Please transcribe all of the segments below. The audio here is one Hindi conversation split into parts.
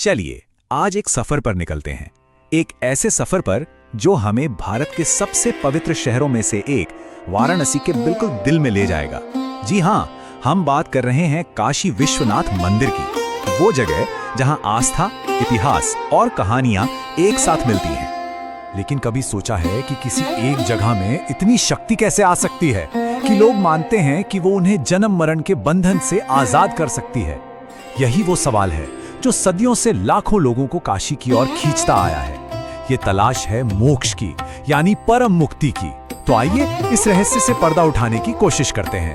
चलिए आज एक सफर पर निकलते हैं। एक ऐसे सफर पर जो हमें भारत के सबसे पवित्र शहरों में से एक वाराणसी के बिल्कुल दिल में ले जाएगा। जी हाँ, हम बात कर रहे हैं काशी विश्वनाथ मंदिर की, वो जगह जहां आस्था, इतिहास और कहानियां एक साथ मिलती हैं। लेकिन कभी सोचा है कि किसी एक जगह में इतनी शक्ति कैसे आ सकती है कि लोग मानते हैं कि वो उन्हें जन्म मरण के बंधन से आजाद कर सकती है? यही वो सवाल है जो सदियों से लाखों लोगों को काशी की ओर खींचता आया है। ये तलाश है मोक्ष की, यानी परम मुक्ति की। तो आइए इस रहस्य से पर्दा उठाने की कोशिश करते हैं।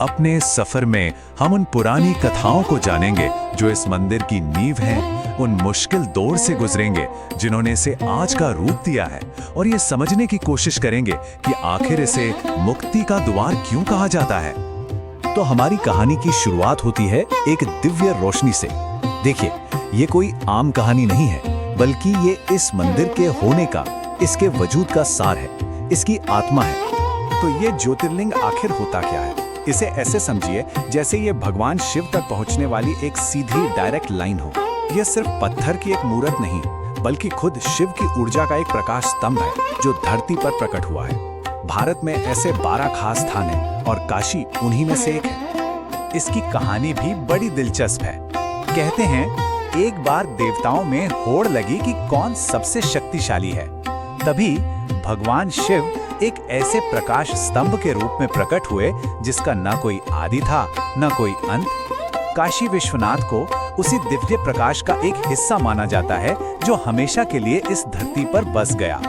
अपने सफर में हम उन पुरानी कथाओं को जानेंगे जो इस मंदिर की नींव हैं, उन मुश्किल दौर से गुजरेंगे जिन्होंने इसे आज का रूप दिया है, और ये समझने की कोशिश करेंगे कि आखिर इसे मुक्ति का द्वार क्यों कहा जाता है। तो हमारी कहानी की शुरुआत होती है एक दिव्य रोशनी से। देखिए, ये कोई आम कहानी नहीं है, बल्कि ये इस मंदिर के होने का, इसके वजूद का सार है, इसकी आत्मा है। तो ये ज्योतिर्लिंग आखिर होता क्या है? इसे ऐसे समझिए जैसे ये भगवान शिव तक पहुंचने वाली एक सीधी डायरेक्ट लाइन हो। यह सिर्फ पत्थर की एक मूर्त नहीं, बल्कि खुद शिव की ऊर्जा का एक प्रकाश स्तंभ है जो धरती पर प्रकट हुआ है। भारत में ऐसे 12 खास स्थान हैं और काशी उन्हीं में से एक है। इसकी कहानी भी बड़ी दिलचस्प है। कहते हैं एक बार देवताओं में होड़ लगी कि कौन सबसे शक्तिशाली है। तभी भगवान शिव एक ऐसे प्रकाश स्तंभ के रूप में प्रकट हुए जिसका न कोई आदि था न कोई अंत। काशी विश्वनाथ को उसी दिव्य प्रकाश का एक हिस्सा माना जाता है जो हमेशा के लिए इस धरती पर बस गया।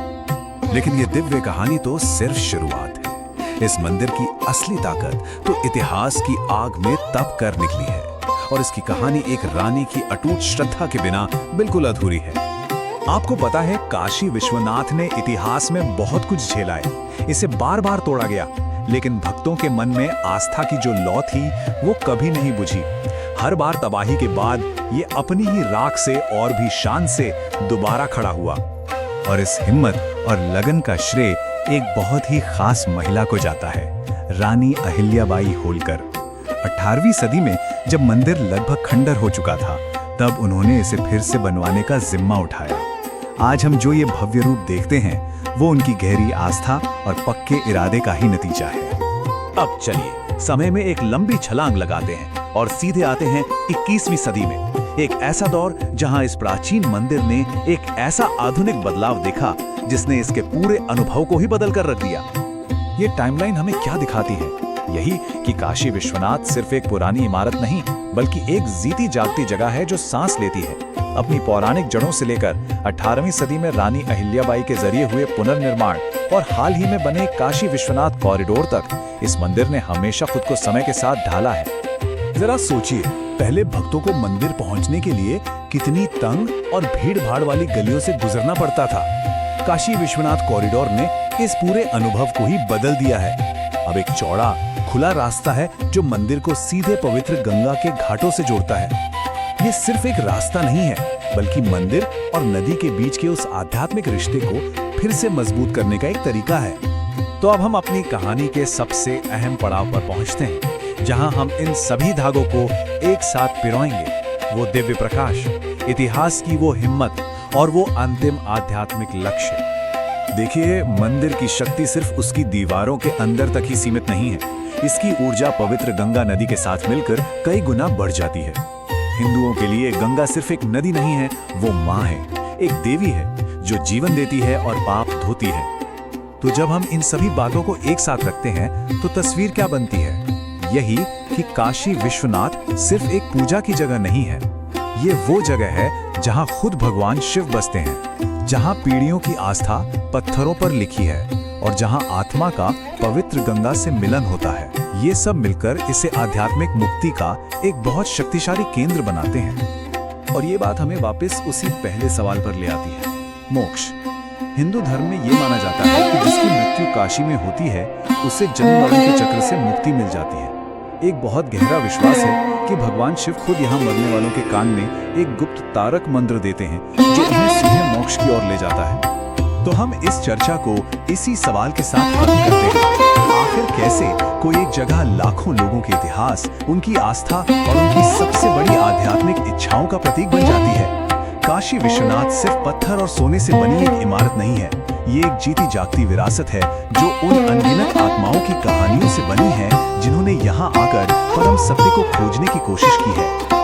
लेकिन ये दिव्य कहानी तो सिर्फ शुरुआत है। इस मंदिर की असली ताकत तो इतिहास की आग में तप कर निकली है, और इसकी कहानी एक रानी की अटूट श्रद्धा के बिना बिल्कुल अधूरी है। आपको पता है, काशी विश्वनाथ ने इतिहास में बहुत कुछ झेला है। इसे बार बार तोड़ा गया, लेकिन भक्तों के मन में आस्था की जो लौ थी वो कभी नहीं बुझी। हर बार तबाही के बाद ये अपनी ही राख से और भी शान से दोबारा खड़ा हुआ। और इस हिम्मत और लगन का श्रेय एक बहुत ही खास महिला को जाता है, रानी अहिल्याबाई होलकर। 18वीं सदी में जब मंदिर लगभग खंडर हो चुका था, तब उन्होंने इसे फिर से बनवाने का जिम्मा उठाया। आज हम जो ये भव्य रूप देखते हैं वो उनकी गहरी आस्था और पक्के इरादे का ही नतीजा है। अब चलिए समय में एक लंबी छलांग लगाते हैं और सीधे आते हैं 21वीं सदी में। एक ऐसा दौर जहां इस प्राचीन मंदिर ने एक ऐसा आधुनिक बदलाव देखा जिसने इसके पूरे अनुभव को ही बदल कर रख दिया। ये टाइमलाइन हमें क्या दिखाती है? यही कि काशी विश्वनाथ सिर्फ एक पुरानी इमारत नहीं, बल्कि एक जीती जागती जगह है जो सांस लेती है। अपनी पौराणिक जड़ों से लेकर 18वीं सदी में रानी अहिल्याबाई के जरिए हुए पुनर्निर्माण और हाल ही में बने काशी विश्वनाथ कॉरिडोर तक, इस मंदिर ने हमेशा खुद को समय के साथ ढाला है। जरा सोचिए, पहले भक्तों को मंदिर पहुंचने के लिए कितनी तंग और भीड़ भाड़ वाली गलियों से गुजरना पड़ता था। काशी विश्वनाथ कॉरिडोर ने इस पूरे अनुभव को ही बदल दिया है। अब एक चौड़ा खुला रास्ता है जो मंदिर को सीधे पवित्र गंगा के घाटों से जोड़ता है। ये सिर्फ एक रास्ता नहीं है, बल्कि मंदिर और नदी के बीच के उस आध्यात्मिक रिश्ते को फिर से मजबूत करने का एक तरीका है। तो अब हम अपनी कहानी के सबसे अहम पड़ाव पर पहुंचते हैं, जहां हम इन सभी धागों को एक साथ पिरोएंगे। वो दिव्य प्रकाश, इतिहास की वो हिम्मत और वो अंतिम आध्यात्मिक लक्ष्य। देखिए, मंदिर की शक्ति सिर्फ उसकी दीवारों के अंदर तक ही सीमित नहीं है। इसकी ऊर्जा पवित्र गंगा नदी के साथ मिलकर कई गुना बढ़ जाती है। हिंदुओं के लिए गंगा सिर्फ एक नदी नहीं है, वो माँ है, एक देवी है जो जीवन देती है और पाप धोती है। तो जब हम इन सभी बातों को एक साथ रखते हैं तो तस्वीर क्या बनती है? यही कि काशी विश्वनाथ सिर्फ एक पूजा की जगह नहीं है, ये वो जगह है जहां खुद भगवान शिव बसते हैं, जहां पीढ़ियों की आस्था पत्थरों पर लिखी है और जहां आत्मा का पवित्र गंगा से मिलन होता है। ये सब मिलकर इसे आध्यात्मिक मुक्ति का एक बहुत शक्तिशाली केंद्र बनाते हैं। और ये बात हमें वापस उसी पहले सवाल पर ले आती है, मोक्ष। हिंदू धर्म में ये माना जाता है कि जिसकी मृत्यु काशी में होती है उसे जन्म मरण के चक्र से मुक्ति मिल जाती है। एक बहुत गहरा विश्वास है कि भगवान शिव खुद यहाँ मरने वालों के कान में एक गुप्त तारक मंत्र देते हैं जो उन्हें सीधे मोक्ष की ओर ले जाता है। तो हम इस चर्चा को इसी सवाल के साथ खत्म करते हैं। आखिर कैसे कोई एक जगह लाखों लोगों के इतिहास, उनकी आस्था और उनकी सबसे बड़ी आध्यात्मिक इच्छाओं का प्रतीक बन जाती है? काशी विश्वनाथ सिर्फ पत्थर और सोने से बनी एक इमारत नहीं है, ये एक जीती जागती विरासत है जो उन अनगिनत आत्माओं की कहानियों से बनी है जिन्होंने यहाँ आकर परम सत्य को खोजने की कोशिश की है।